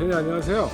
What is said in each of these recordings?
대표님 안녕하세요.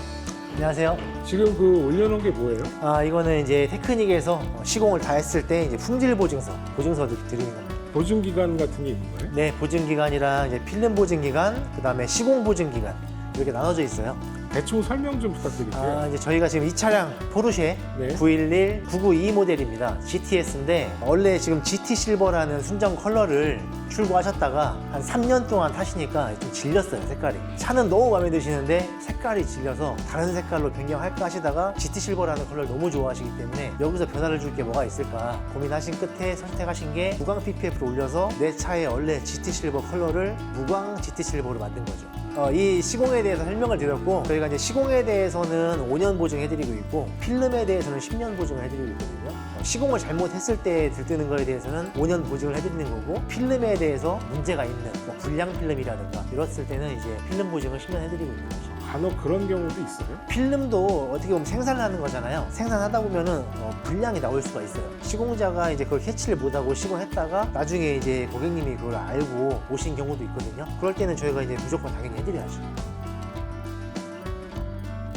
안녕하세요. 지금 그 올려놓은 게 뭐예요? 이거는 이제 테크닉에서 시공을 다 했을 때 이제 품질 보증서 드리는 겁니다. 보증 기간 같은 게 있는 거예요? 네, 보증 기간이랑 이제 필름 보증 기간, 그다음에 시공 보증 기간 이렇게 나눠져 있어요. 대충 설명 좀 부탁드릴게요. 이제 저희가 지금 이 차량 포르쉐 네. 911 992 모델입니다. GTS인데 원래 지금 GT 실버라는 순정 컬러를 출고하셨다가 한 3년 동안 타시니까 좀 질렸어요, 색깔이. 차는 너무 마음에 드시는데 색깔이 질려서 다른 색깔로 변경할까 하시다가 GT 실버라는 컬러를 너무 좋아하시기 때문에 여기서 변화를 줄 게 뭐가 있을까 고민하신 끝에 선택하신 게 무광 PPF를 올려서 내 차의 원래 GT 실버 컬러를 무광 GT 실버로 만든 거죠. 이 시공에 대해서 설명을 드렸고, 저희가 이제 시공에 대해서는 5년 보증해드리고 있고 필름에 대해서는 10년 보증을 해드리고 있거든요. 시공을 잘못했을 때 들뜨는 거에 대해서는 5년 보증을 해드리는 거고, 필름에 대해서 문제가 있는 불량 필름이라든가 이랬을 때는 이제 필름 보증을 10년 해드리고 있는 거죠. 간혹 그런 경우도 있어요? 필름도 어떻게 보면 생산을 하는 거잖아요. 생산하다 보면은 불량이 나올 수가 있어요. 시공자가 이제 그걸 캐치를 못하고 시공했다가 나중에 이제 고객님이 그걸 알고 오신 경우도 있거든요. 그럴 때는 저희가 이제 무조건 당연히 해드려야죠.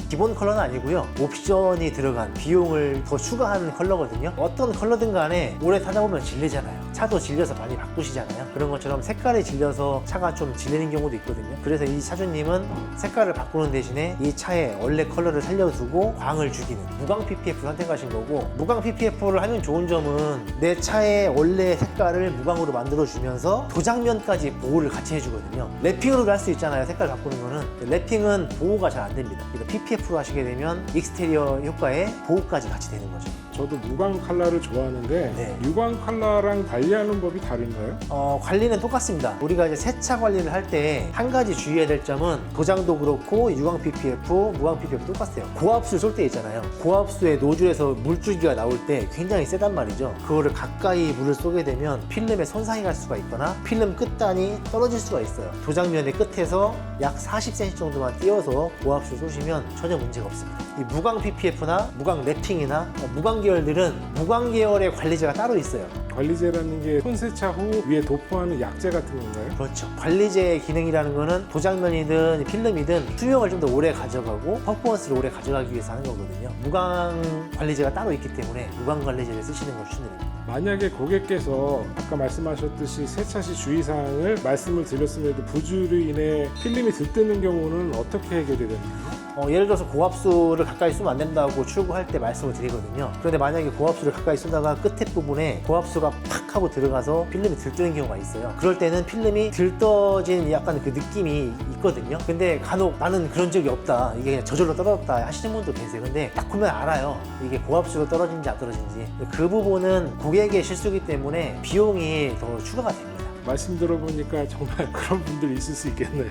기본 컬러는 아니고요, 옵션이 들어간 비용을 더 추가한 컬러거든요. 어떤 컬러든 간에 오래 타다 보면 질리잖아요. 차도 질려서 많이 바꾸시잖아요. 그런 것처럼 색깔이 질려서 차가 좀 질리는 경우도 있거든요. 그래서 이 차주님은 색깔을 바꾸는 대신에 이 차의 원래 컬러를 살려두고 광을 죽이는 무광 PPF 선택하신 거고, 무광 PPF를 하면 좋은 점은 내 차의 원래 색깔을 무광으로 만들어주면서 도장면까지 보호를 같이 해주거든요. 랩핑으로도 할 수 있잖아요, 색깔 바꾸는 거는. 랩핑은 보호가 잘 안 됩니다. 그래서 PPF로 하시게 되면 익스테리어 효과에 보호까지 같이 되는 거죠. 저도 무광 컬러를 좋아하는데 네. 유광 컬러랑 관리하는 법이 다른가요? 관리는 똑같습니다. 우리가 이제 세차 관리를 할 때 한 가지 주의해야 될 점은 도장도 그렇고 유광 PPF, 무광 PPF 똑같아요. 고압수 쏠 때 있잖아요. 고압수의 노즐에서 물줄기가 나올 때 굉장히 세단 말이죠. 그거를 가까이 물을 쏘게 되면 필름에 손상이 갈 수가 있거나 필름 끝단이 떨어질 수가 있어요. 도장면의 끝에서 약 40cm 정도만 띄워서 고압수 쏘시면 전혀 문제가 없습니다. 이 무광 PPF나 무광 랩핑이나 무광 계열들은 무광 계열의 관리제가 따로 있어요. 관리제라는 게 손세차 후 위에 도포하는 약재 같은 건가요? 그렇죠. 관리제의 기능이라는 거는 도장면이든 필름이든 수명을 좀 더 오래 가져가고 퍼포먼스를 오래 가져가기 위해서 하는 거거든요. 무광 관리제가 따로 있기 때문에 무광 관리제를 쓰시는 걸 추천드립니다. 만약에 고객께서 아까 말씀하셨듯이 세차 시 주의사항을 말씀을 드렸음에도 부주로 인해 필름이 들뜨는 경우는 어떻게 해결이 되나요? 예를 들어서 고압수를 가까이 쏘면 안 된다고 출고할 때 말씀을 드리거든요. 그런데 만약에 고압수를 가까이 쏘다가 끝에 부분에 고압수가 팍 하고 들어가서 필름이 들뜨는 경우가 있어요. 그럴 때는 필름이 들떠진 약간 그 느낌이 있거든요. 근데 간혹 나는 그런 적이 없다, 이게 그냥 저절로 떨어졌다 하시는 분도 계세요. 근데 딱 보면 알아요, 이게 고압수가 떨어진지 안 떨어진지. 그 부분은 고객의 실수기 때문에 비용이 더 추가가 됩니다. 말씀 들어보니까 정말 그런 분들이 있을 수 있겠네요.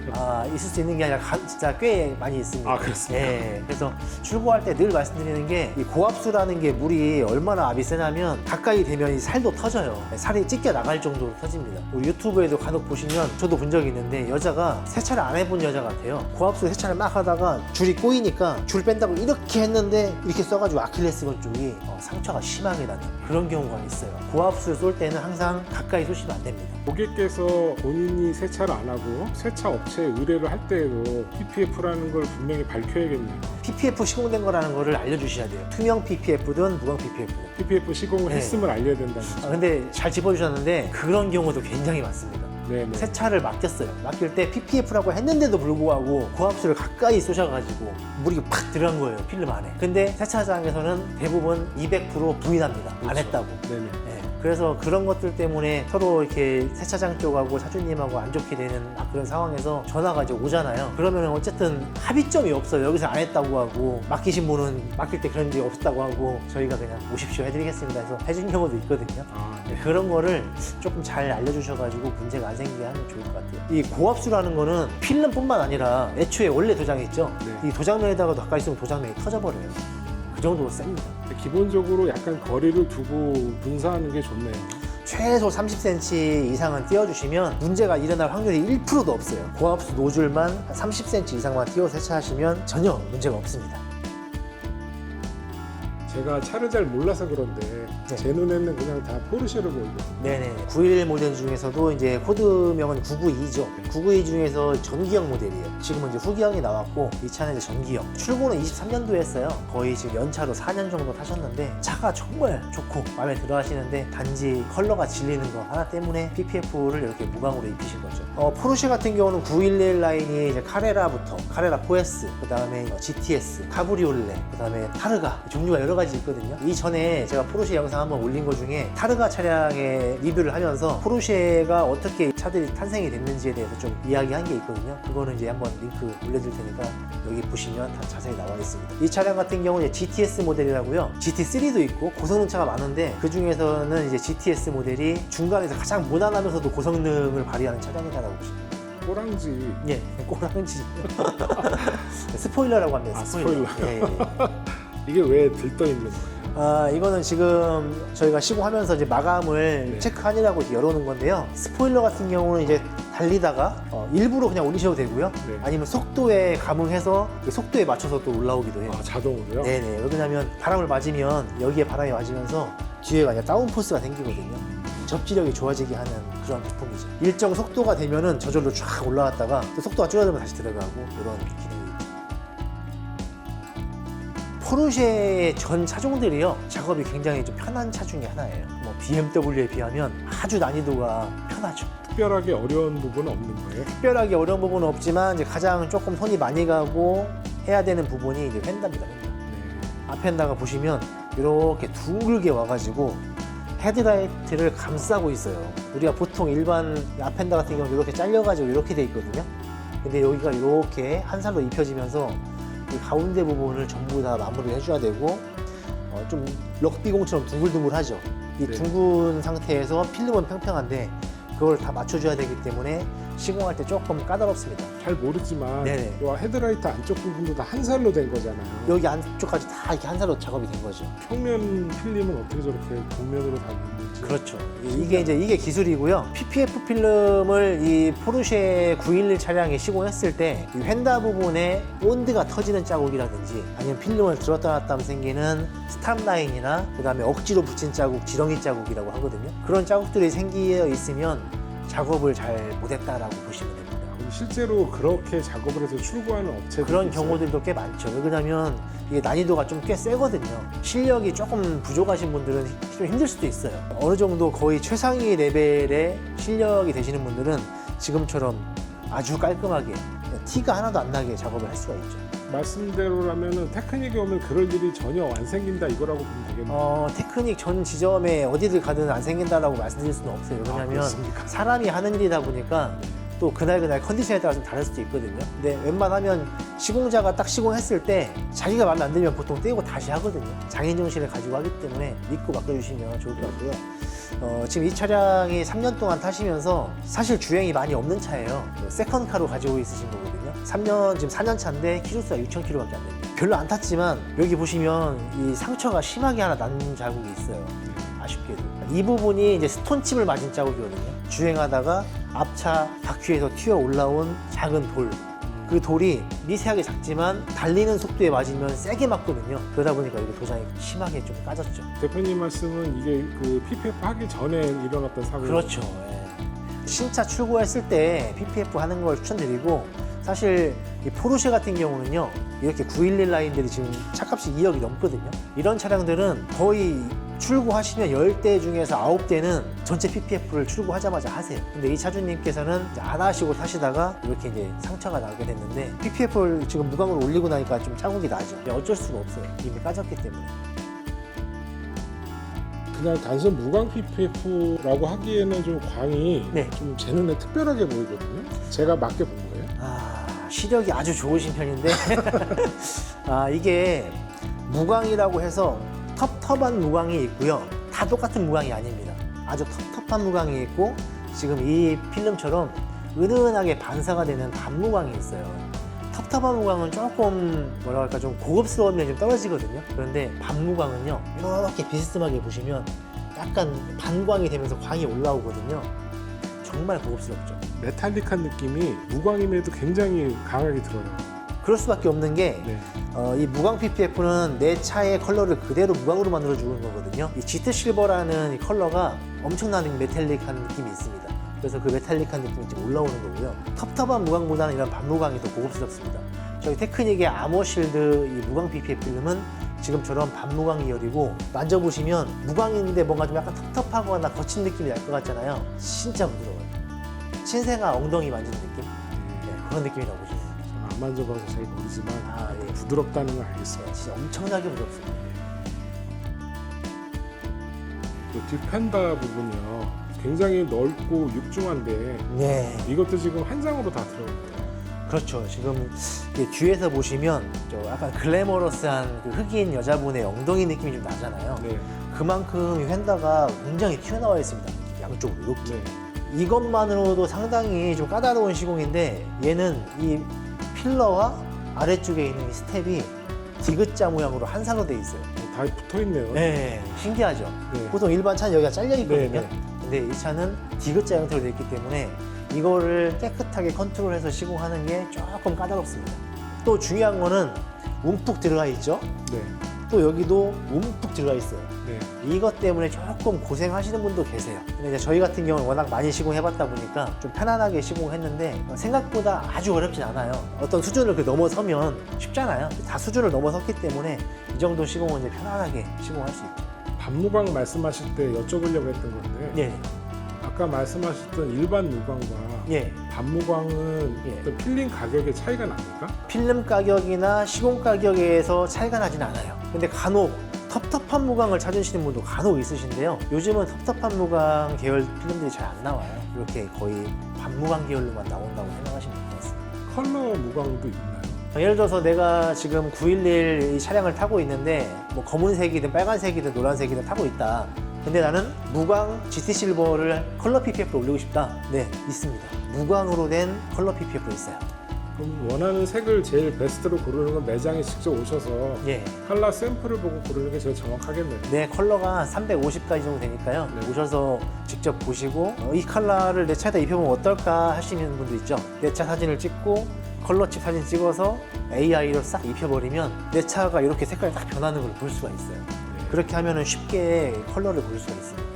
있을 수 있는 게 아니라 진짜 꽤 많이 있습니다. 아, 그렇습니까? 네, 그래서 출고할 때 늘 말씀드리는 게 이 고압수라는 게 물이 얼마나 압이 세냐면 가까이 되면 이 살도 터져요. 살이 찢겨 나갈 정도로 터집니다. 우리 유튜브에도 간혹 보시면 저도 본 적이 있는데 여자가 세차를 안 해본 여자 같아요. 고압수 세차를 막 하다가 줄이 꼬이니까 줄 뺀다고 이렇게 했는데 이렇게 써가지고 아킬레스건 쪽이 상처가 심하게 나는 그런 경우가 있어요. 고압수 쏠 때는 항상 가까이 쏘시면 안 됩니다. 고객께서 본인이 세차를 안 하고 세차 업체에 의뢰를 할 때에도 PPF라는 걸 분명히 밝혀야겠네요. PPF 시공된 거라는 거를 알려주셔야 돼요. 투명 PPF든 무광 PPF든. PPF 시공을 네. 했음을 알려야 된다는 거죠. 근데 잘 짚어주셨는데 그런 경우도 굉장히 많습니다. 네네. 세차를 맡겼어요. 맡길 때 PPF라고 했는데도 불구하고 고압수를 가까이 쏘셔가지고 물이 팍 들어간 거예요, 필름 안에. 근데 세차장에서는 대부분 200% 부인합니다. 안 그렇죠. 했다고. 네네. 네. 그래서 그런 것들 때문에 서로 이렇게 세차장 쪽하고 사주님하고 안 좋게 되는 그런 상황에서 전화가 이제 오잖아요. 그러면 어쨌든 합의점이 없어요. 여기서 안 했다고 하고, 맡기신 분은 맡길 때 그런 적이 없었다고 하고, 저희가 그냥 오십시오 해드리겠습니다 해서 해준 경우도 있거든요. 네. 그런 거를 조금 잘 알려주셔가지고 문제가 안 생기게 하면 좋을 것 같아요. 이 고압수라는 거는 필름뿐만 아니라 애초에 원래 도장이 있죠. 네. 이 도장면에다가 가까이 있으면 도장면이 터져버려요. 그 정도로 셉니다. 기본적으로 약간 거리를 두고 분사하는 게 좋네요. 최소 30cm 이상은 띄워주시면 문제가 일어날 확률이 1%도 없어요. 고압수 노즐만 30cm 이상만 띄워 세차하시면 전혀 문제가 없습니다. 제가 차를 잘 몰라서 그런데 네. 제 눈에는 그냥 다 포르쉐로 보이거든요. 네네. 911 모델 중에서도 이제 코드명은 992죠. 992 중에서 전기형 모델이에요. 지금은 이제 후기형이 나왔고 이 차는 이제 전기형. 출고는 23년도에 했어요. 거의 지금 연차로 4년 정도 타셨는데 차가 정말 좋고 마음에 들어 하시는데 단지 컬러가 질리는 거 하나 때문에 PPF를 이렇게 무광으로 입히신 거죠. 포르쉐 같은 경우는 911 라인이 이제 카레라부터 카레라 4S, 그 다음에 GTS, 카브리올레, 그 다음에 타르가 종류가 여러 가지 있거든요. 이전에 제가 포르쉐 영상 한번 올린 것 중에 타르가 차량의 리뷰를 하면서 포르쉐가 어떻게 차들이 탄생이 됐는지에 대해서 좀 이야기한 게 있거든요. 그거는 이제 한번 링크 올려드릴 테니까 여기 보시면 다 자세히 나와 있습니다. 이 차량 같은 경우는 GTS 모델이라고요. GT3도 있고 고성능 차가 많은데 그 중에서는 이제 GTS 모델이 중간에서 가장 무난하면서도 고성능을 발휘하는 차량이다라고 보시면 돼요. 꼬랑지. 예, 꼬랑지. 스포일러라고 합니다. 스포일러. 예, 예. 이게 왜 들떠 있는 거예요? 이거는 지금 저희가 시공하면서 이제 마감을 네. 체크하느라고 이렇게 열어놓은 건데요. 스포일러 같은 경우는 이제 달리다가 일부러 그냥 올리셔도 되고요. 네. 아니면 속도에 감응해서 그 속도에 맞춰서 또 올라오기도 해요. 아, 자동으로요? 네네. 왜냐면 바람을 맞으면 여기에 바람이 맞으면서 뒤에가 이제 다운포스가 생기거든요. 접지력이 좋아지게 하는 그런 제품이죠. 일정 속도가 되면은 저절로 쫙 올라갔다가 또 속도가 줄어들면 다시 들어가고 이런 기능이 있죠. 포르쉐의 전 차종들이요 작업이 굉장히 좀 편한 차 중에 하나예요. 뭐 BMW에 비하면 아주 난이도가 편하죠. 특별하게 어려운 부분은 없는 거예요? 특별하게 어려운 부분은 없지만 이제 가장 조금 손이 많이 가고 해야 되는 부분이 이제 휀다입니다. 휀다. 네. 앞엔다가 보시면 이렇게 둥글게 와가지고 헤드라이트를 감싸고 있어요. 우리가 보통 일반 앞엔다 같은 경우는 이렇게 잘려가지고 이렇게 돼 있거든요. 근데 여기가 이렇게 한 살로 입혀지면서 이 가운데 부분을 전부 다 마무리를 해줘야 되고 좀 럭비공처럼 둥글둥글하죠. 이 네. 둥근 상태에서 필름은 평평한데 그걸 다 맞춰줘야 되기 때문에 시공할 때 조금 까다롭습니다. 잘 모르지만 네네. 이 헤드라이트 안쪽 부분도 다 한 살로 된 거잖아요. 여기 안쪽까지 다 이렇게 한 살로 작업이 된 거죠. 평면 필름은 어떻게 저렇게 곡면으로 다 있는지. 그렇죠. 이게 기술이고요. PPF 필름을 이 포르쉐 911 차량에 시공했을 때 이 휀다 부분에 본드가 터지는 자국이라든지 아니면 필름을 들었다 놨다 하면 생기는 스탑 라인이나 그다음에 억지로 붙인 자국, 지렁이 자국이라고 하거든요. 그런 자국들이 생겨 있으면 작업을 잘 못했다라고 보시면 됩니다. 실제로 그렇게 작업을 해서 출고하는 업체들 그런 경우들도 꽤 많죠. 왜냐하면 이게 난이도가 좀 꽤 세거든요. 실력이 조금 부족하신 분들은 좀 힘들 수도 있어요. 어느 정도 거의 최상위 레벨의 실력이 되시는 분들은 지금처럼 아주 깔끔하게 티가 하나도 안 나게 작업을 할 수가 있죠. 말씀대로라면 테크닉이 오면 그럴 일이 전혀 안 생긴다 이거라고 보면 되겠네요. 테크닉 전 지점에 어디를 가든 안 생긴다라고 말씀드릴 수는 없어요. 왜냐하면 그렇습니까? 사람이 하는 일이다 보니까 또 그날 컨디션에 따라 좀 다를 수도 있거든요. 근데 웬만하면 시공자가 딱 시공했을 때 자기가 마음에 안 들면 보통 떼고 다시 하거든요. 장인 정신을 가지고 하기 때문에 믿고 맡겨주시면 좋을 것 같고요. 지금 이 차량이 3년 동안 타시면서 사실 주행이 많이 없는 차예요. 세컨카로 가지고 있으신 거거든요. 3년, 지금 4년 차인데 키로수가 6,000km밖에 안 됩니다. 별로 안 탔지만 여기 보시면 이 상처가 심하게 하나 난 자국이 있어요. 아쉽게도. 이 부분이 이제 스톤칩을 맞은 자국이거든요. 주행하다가 앞차 바퀴에서 튀어 올라온 작은 돌. 그 돌이 미세하게 작지만 달리는 속도에 맞으면 세게 맞거든요. 그러다 보니까 이게 도장이 심하게 좀 까졌죠. 대표님 말씀은 이게 그 PPF 하기 전에 일어났던 사고. 그렇죠. 예. 신차 출고했을 때 PPF 하는 걸 추천드리고 사실 이 포르쉐 같은 경우는요 이렇게 911 라인들이 지금 차값이 2억이 넘거든요. 이런 차량들은 거의 출고하시면 10대 중에서 9대는 전체 PPF를 출고하자마자 하세요. 근데 이 차주님께서는 이제 안 하시고 타시다가 이렇게 이제 상처가 나게 됐는데 PPF를 지금 무광으로 올리고 나니까 좀 자국이 나죠. 어쩔 수가 없어요. 이미 까졌기 때문에. 그냥 단순 무광 PPF라고 하기에는 좀 광이 네. 좀 제 눈에 특별하게 보이거든요. 제가 맞게 본 거예요. 시력이 아주 좋으신 편인데 이게 무광이라고 해서 텁텁한 무광이 있고요. 다 똑같은 무광이 아닙니다. 아주 텁텁한 무광이 있고 지금 이 필름처럼 은은하게 반사가 되는 단무광이 있어요. 텁텁한 무광은 조금 뭐라 할까 좀 고급스러운 면이 좀 떨어지거든요. 그런데 반무광은요 이렇게 비스듬하게 보시면 약간 반광이 되면서 광이 올라오거든요. 정말 고급스럽죠. 메탈릭한 느낌이 무광임에도 굉장히 강하게 들어요. 그럴 수밖에 없는 게 네. 이 무광 PPF는 내 차의 컬러를 그대로 무광으로 만들어 주는 거거든요. 이 지트 실버라는 이 컬러가 엄청나게 메탈릭한 느낌이 있습니다. 그래서 그 메탈릭한 느낌이 좀 올라오는 거고요. 텁텁한 무광보다는 이런 반무광이 더 고급스럽습니다. 저희 테크닉의 아머실드 이 무광 PPF 필름은 지금처럼 반무광 계열이고, 만져보시면 무광인데 뭔가 좀 약간 텁텁하거나 거친 느낌이 날 것 같잖아요. 진짜 부드러워요. 신생아 엉덩이 만지는 느낌? 네, 그런 느낌이라고 보시면 됩니다. 저는 안 만져봐서 잘 모르지만 예. 부드럽다는 건 알겠어요. 진짜 엄청나게 부드럽습니다. 그 뒷펜다 부분이요. 굉장히 넓고 육중한데 네. 이것도 지금 한 장으로 다 들어가요. 그렇죠. 지금 이게 뒤에서 보시면 저 약간 글래머러스한 그 흑인 여자분의 엉덩이 느낌이 좀 나잖아요. 네. 그만큼 이 휀다가 굉장히 튀어나와 있습니다. 양쪽으로 이렇게. 네. 이것만으로도 상당히 좀 까다로운 시공인데, 얘는 이 필러와 아래쪽에 있는 이 스텝이 디귿자 모양으로 한상으로 돼 있어요. 다 붙어 있네요. 네, 신기하죠. 네. 보통 일반 차는 여기가 잘려 있거든요. 네, 네. 근데 이 차는 디귿자 형태로 되어 있기 때문에 이거를 깨끗하게 컨트롤해서 시공하는 게 조금 까다롭습니다. 또 중요한 거는 움푹 들어가 있죠. 네. 또 여기도 움푹 들어가 있어요. 네. 이것 때문에 조금 고생하시는 분도 계세요. 근데 이제 저희 같은 경우는 워낙 많이 시공해봤다 보니까 좀 편안하게 시공했는데, 생각보다 아주 어렵진 않아요. 어떤 수준을 넘어서면 쉽잖아요. 다 수준을 넘어섰기 때문에 이 정도 시공은 이제 편안하게 시공할 수 있죠. 반무광 말씀하실 때 여쭤보려고 했던 건데 예, 아까 말씀하셨던 일반 무광과 예. 반무광은 예. 어떤 필름 가격에 차이가 납니까? 필름 가격이나 시공 가격에서 차이가 나진 않아요. 근데 간혹 텁텁한 무광을 찾으시는 분도 간혹 있으신데요. 요즘은 텁텁한 무광 계열 필름들이 잘 안 나와요. 이렇게 거의 반무광 계열로만 나온다고 생각하시면 될 것 같습니다. 컬러 무광도 있나요? 예를 들어서 내가 지금 911 이 차량을 타고 있는데, 뭐 검은색이든 빨간색이든 노란색이든 타고 있다. 근데 나는 무광 GT 실버를 컬러 PPF로 올리고 싶다. 네, 있습니다. 무광으로 된 컬러 PPF로 있어요. 그럼 원하는 색을 제일 베스트로 고르는 건 매장에 직접 오셔서 예. 컬러 샘플을 보고 고르는 게 제일 정확하겠네요. 네, 컬러가 350가지 정도 되니까요. 네. 오셔서 직접 보시고 이 컬러를 내 차에다 입혀보면 어떨까 하시는 분도 있죠. 내 차 사진을 찍고 컬러칩 사진 찍어서 AI로 싹 입혀버리면 내 차가 이렇게 색깔이 딱 변하는 걸 볼 수가 있어요. 그렇게 하면 쉽게 컬러를 볼 수가 있습니다.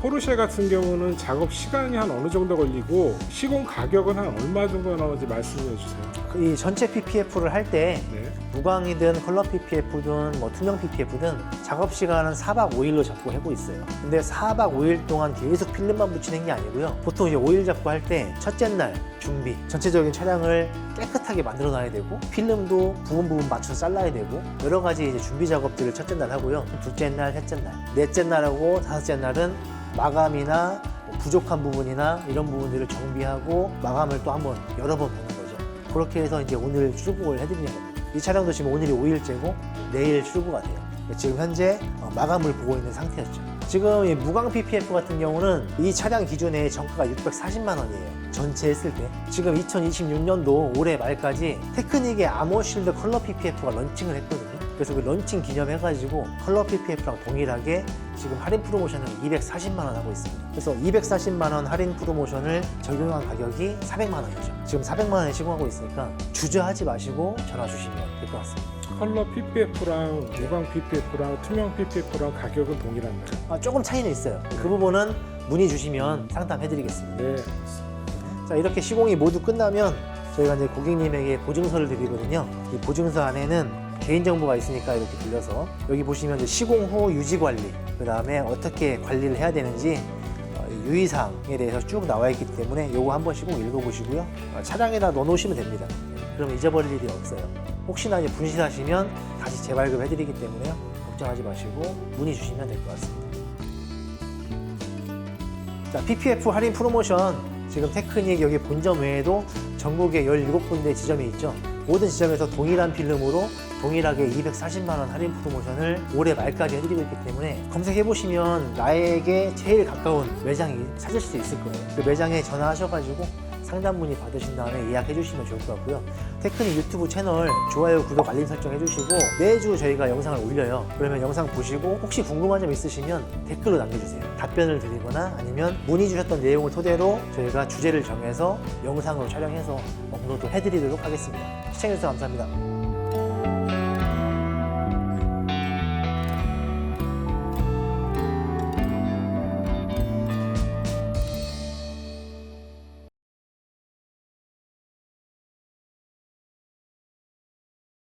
포르쉐 같은 경우는 작업 시간이 한 어느 정도 걸리고 시공 가격은 한 얼마 정도 나오는지 말씀해 주세요. 이 전체 PPF를 할 때 네. 무광이든 컬러 PPF든 뭐 투명 PPF든 작업 시간은 4박 5일로 잡고 하고 있어요. 근데 4박 5일 동안 계속 필름만 붙이는 게 아니고요. 보통 이제 5일 잡고 할 때 첫째 날 준비, 전체적인 차량을 깨끗하게 만들어 놔야 되고, 필름도 부분 맞춰서 잘라야 되고, 여러 가지 이제 준비 작업들을 첫째 날 하고요. 둘째 날, 셋째 날, 넷째 날하고 다섯째 날은 마감이나 뭐 부족한 부분이나 이런 부분들을 정비하고 마감을 또 한번 여러 번 보는 거죠. 그렇게 해서 이제 오늘 출고를 해드리는 겁니다. 이 차량도 지금 오늘이 5일째고 내일 출고가 돼요. 지금 현재 마감을 보고 있는 상태였죠. 지금 이 무광 PPF 같은 경우는 이 차량 기준에 정가가 640만 원이에요. 전체 했을 때. 지금 2026년도 올해 말까지 테크닉의 아머실드 컬러 PPF가 런칭을 했거든요. 그래서 그 런칭 기념해가지고 컬러 PPF랑 동일하게 지금 할인 프로모션을 240만 원 하고 있습니다. 그래서 240만 원 할인 프로모션을 적용한 가격이 400만 원이죠. 지금 400만 원에 시공하고 있으니까 주저하지 마시고 전화 주시면 될 것 같습니다. 컬러 PPF랑 무광 PPF랑 투명 PPF랑 가격은 동일한가요? 조금 차이는 있어요. 그 부분은 문의 주시면 상담해드리겠습니다. 네. 자, 이렇게 시공이 모두 끝나면 저희가 이제 고객님에게 보증서를 드리거든요. 이 보증서 안에는 개인정보가 있으니까 이렇게 들려서 여기 보시면 이제 시공 후 유지 관리, 그 다음에 어떻게 관리를 해야 되는지 유의사항에 대해서 쭉 나와 있기 때문에 요거 한번 시공 읽어보시고요. 차량에다 넣어놓으시면 됩니다. 그럼 잊어버릴 일이 없어요. 혹시나 이제 분실하시면 다시 재발급 해드리기 때문에요. 걱정하지 마시고 문의 주시면 될 것 같습니다. 자, PPF 할인 프로모션 지금 테크닉 여기 본점 외에도 전국에 17군데 지점이 있죠. 모든 지점에서 동일한 필름으로 동일하게 240만 원 할인 프로모션을 올해 말까지 해드리고 있기 때문에 검색해보시면 나에게 제일 가까운 매장이 찾을 수 있을 거예요. 그 매장에 전화하셔가지고 상담 문의 받으신 다음에 예약해 주시면 좋을 것 같고요. 테크닉 유튜브 채널 좋아요, 구독, 알림 설정 해주시고 매주 저희가 영상을 올려요. 그러면 영상 보시고 혹시 궁금한 점 있으시면 댓글로 남겨주세요. 답변을 드리거나 아니면 문의 주셨던 내용을 토대로 저희가 주제를 정해서 영상으로 촬영해서 업로드 해드리도록 하겠습니다. 시청해주셔서 감사합니다.